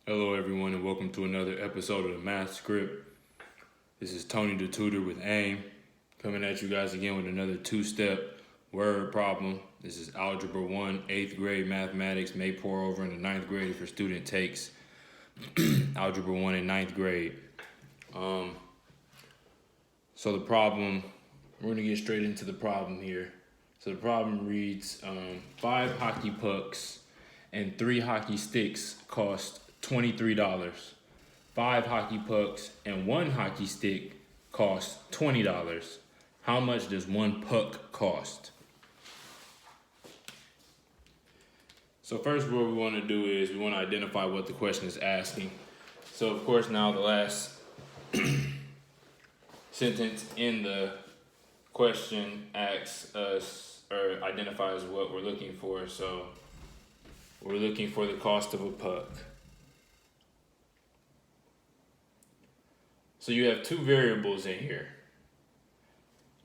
Hello everyone and welcome to another episode of the Math Script. This is Tony the Tutor with AIM, coming at you guys again with another two-step word problem. This is Algebra 1, 8th grade mathematics, may pour over in the 9th grade if your student takes Algebra 1 in 9th grade. So the problem, we're gonna get straight into the problem here. So the problem reads, 5 hockey pucks and 3 hockey sticks cost $23. 5 hockey pucks and 1 hockey stick cost $20. How much does 1 puck cost? So first what we want to do is we want to identify what the question is asking. So of course now the last sentence in the question asks us or identifies what we're looking for. So we're looking for the cost of a puck. So you have 2 variables in here.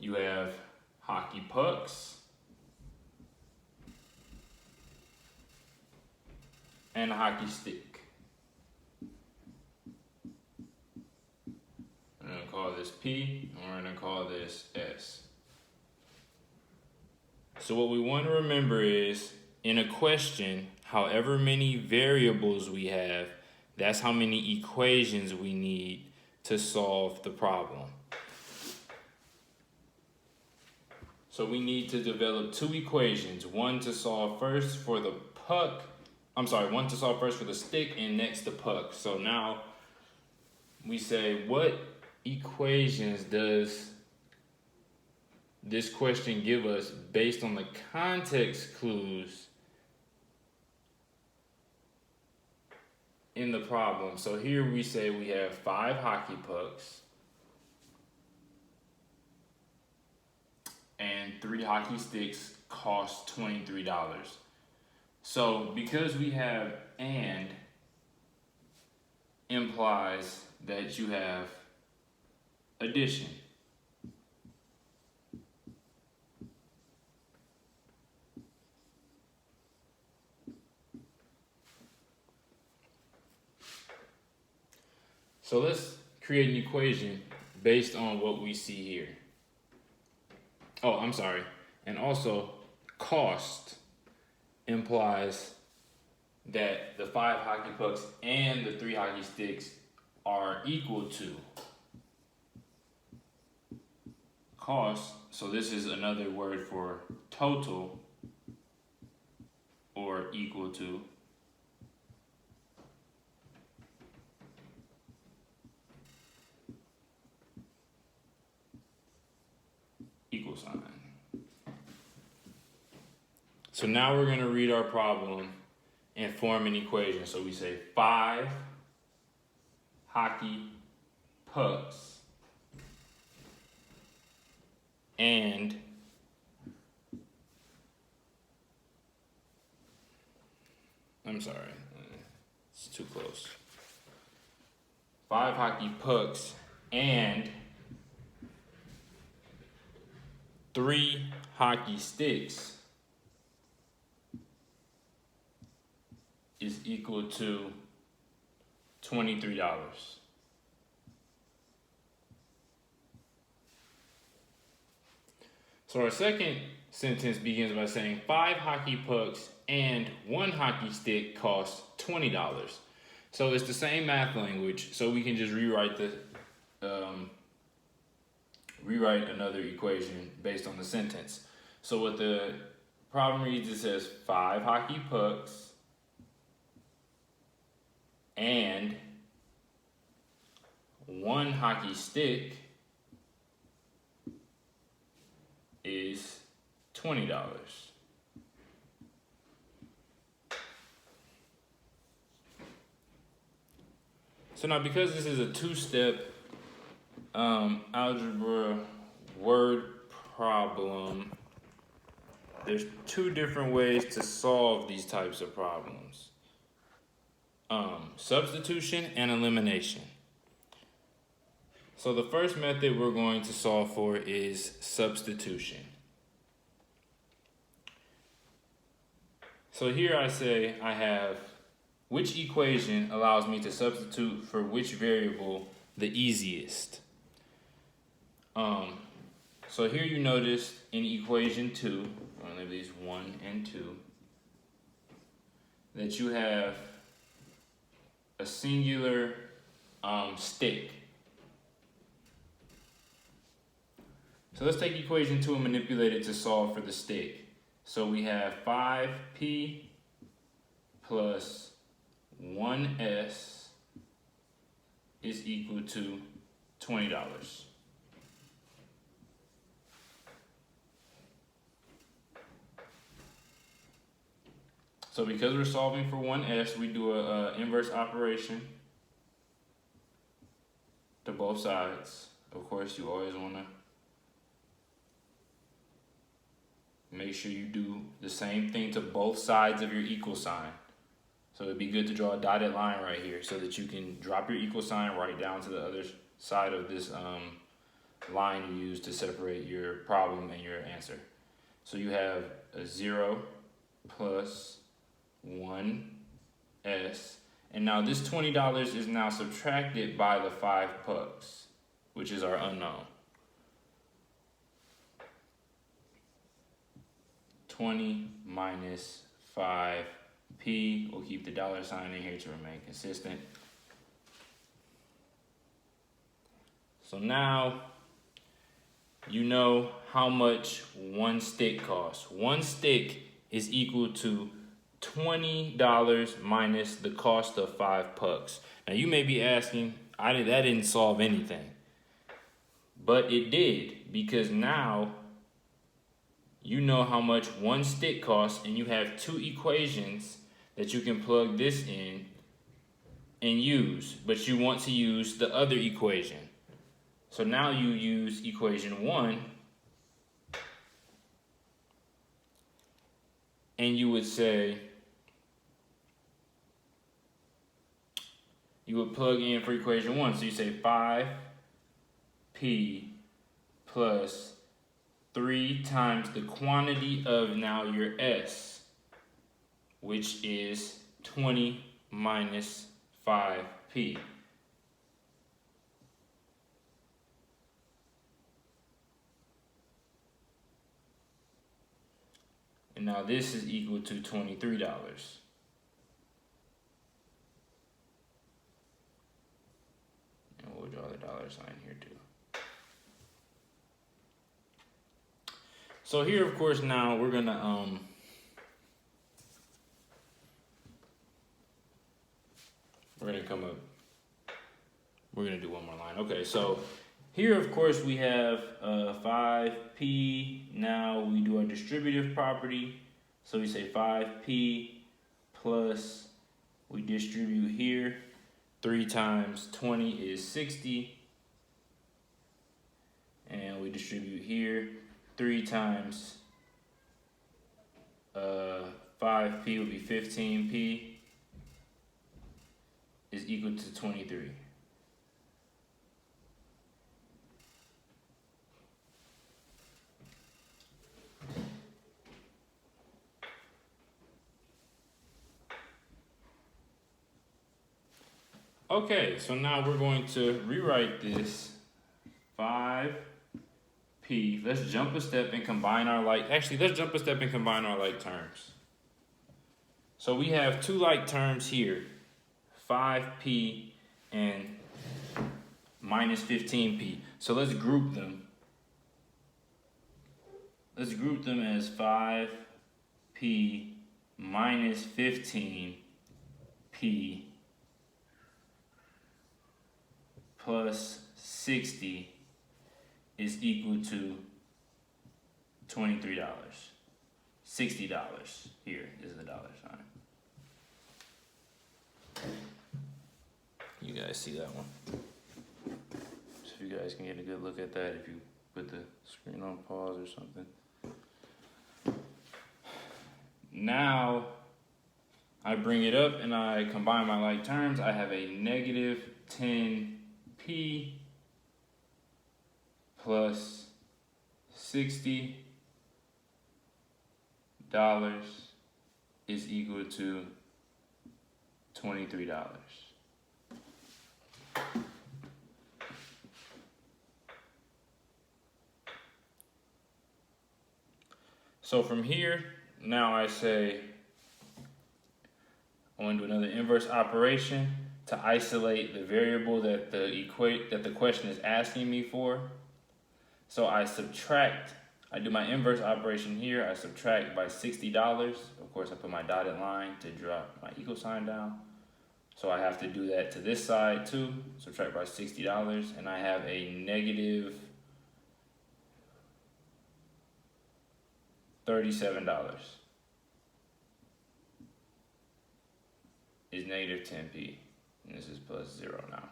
You have hockey pucks and a hockey stick. I'm going to call this P and we're going to call this S. So what we want to remember is in a question, however many variables we have, that's how many equations we need to solve the problem. So we need to develop 2 equations, one to solve first for the stick and next the puck. So now we say, what equations does this question give us based on the context clues in the problem? So here we say we have 5 hockey pucks and 3 hockey sticks cost $23. So because we have and implies that you have addition. So let's create an equation based on what we see here. Oh, I'm sorry. And also, cost implies that the 5 hockey pucks and the 3 hockey sticks are equal to cost. So this is another word for total or equal to. Equal sign. So now we're going to read our problem and form an equation. So we say 5 hockey pucks and I'm sorry, it's too close. 5 hockey pucks and 3 hockey sticks is equal to $23. So our second sentence begins by saying 5 hockey pucks and 1 hockey stick costs $20. So it's the same math language, so we can just rewrite another equation based on the sentence. So what the problem reads, it says 5 hockey pucks and 1 hockey stick is $20. So now because this is a 2-step algebra word problem, there's 2 different ways to solve these types of problems. Substitution and elimination. So the first method we're going to solve for is substitution. So here I say I have which equation allows me to substitute for which variable the easiest? So here you notice in equation 2, or at least 1 and 2, that you have a singular stick. So let's take equation 2 and manipulate it to solve for the stick. So we have 5p plus 1s is equal to $20. So because we're solving for 1s, we do a inverse operation to both sides. Of course, you always want to make sure you do the same thing to both sides of your equal sign. So it'd be good to draw a dotted line right here so that you can drop your equal sign right down to the other side of this line you use to separate your problem and your answer. So you have a 0 plus 1s, and now this $20 is now subtracted by the 5 pucks, which is our unknown. 20 minus 5p, we'll keep the dollar sign in here to remain consistent. So now you know how much one stick costs. One stick is equal to $20 minus the cost of 5 pucks. Now you may be asking, that didn't solve anything. But it did, because now you know how much one stick costs, and you have 2 equations that you can plug this in and use, but you want to use the other equation. So now you use equation 1, and you would say, you would plug in for equation 1. So you say 5p plus 3 times the quantity of now your s, which is 20 minus 5p. And now this is equal to $23. And we'll draw the dollar sign here too. So here, of course, now we're gonna do one more line. Okay, so here, of course, we have 5p. Now we do our distributive property. So we say 5p plus, we distribute here, 3 times 20 is 60. And we distribute here, 3 times 5p would be 15p is equal to 23. Okay, so now we're going to rewrite this 5p. Let's jump a step and combine our like terms. So we have 2 like terms here, 5p and minus 15p. So let's group them. Let's group them as 5p minus 15p plus 60 is equal to $23. $60 here is the dollar sign. You guys see that one? So if you guys can get a good look at that, if you put the screen on pause or something. Now I bring it up and I combine my like terms. I have a negative 10p plus $60 is equal to $23. So from here, now I say, I want to do another inverse operation to isolate the variable that the question is asking me for. So I do my inverse operation here. I subtract by $60. Of course, I put my dotted line to drop my equal sign down. So I have to do that to this side too. Subtract by $60, and I have a negative $37 is negative 10p, and this is plus 0 now.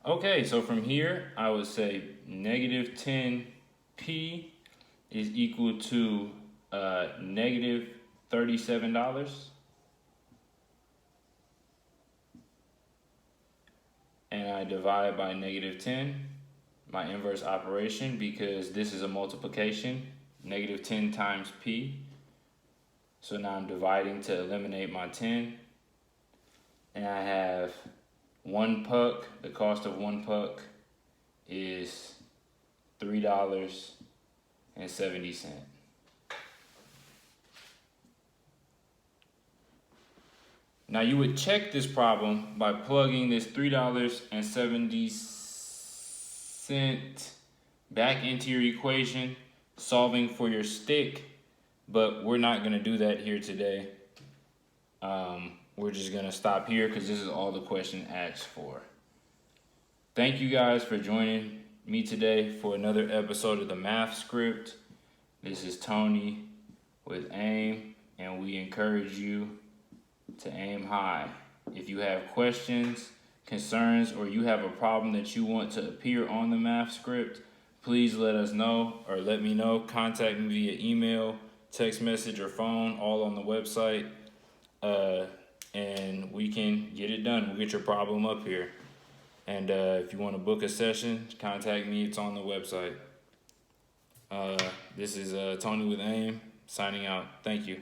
Okay, so from here, I would say negative 10p is equal to negative $37. And I divide by negative 10, my inverse operation, because this is a multiplication, negative 10 times p. So now I'm dividing to eliminate my 10. And I have 1 puck, the cost of 1 puck is $3.70. Now you would check this problem by plugging this $3.70 back into your equation, solving for your stick, but we're not gonna do that here today. We're just gonna stop here because this is all the question asks for. Thank you guys for joining me today for another episode of the Math Script. This is Tony with AIM, and we encourage you to aim high. If you have questions, concerns, or you have a problem that you want to appear on the Math Script, please let us know or let me know. Contact me via email, text message, or phone, all on the website. And we can get it done. We'll get your problem up here. And if you want to book a session, contact me. It's on the website. This is Tony with AIM, signing out. Thank you.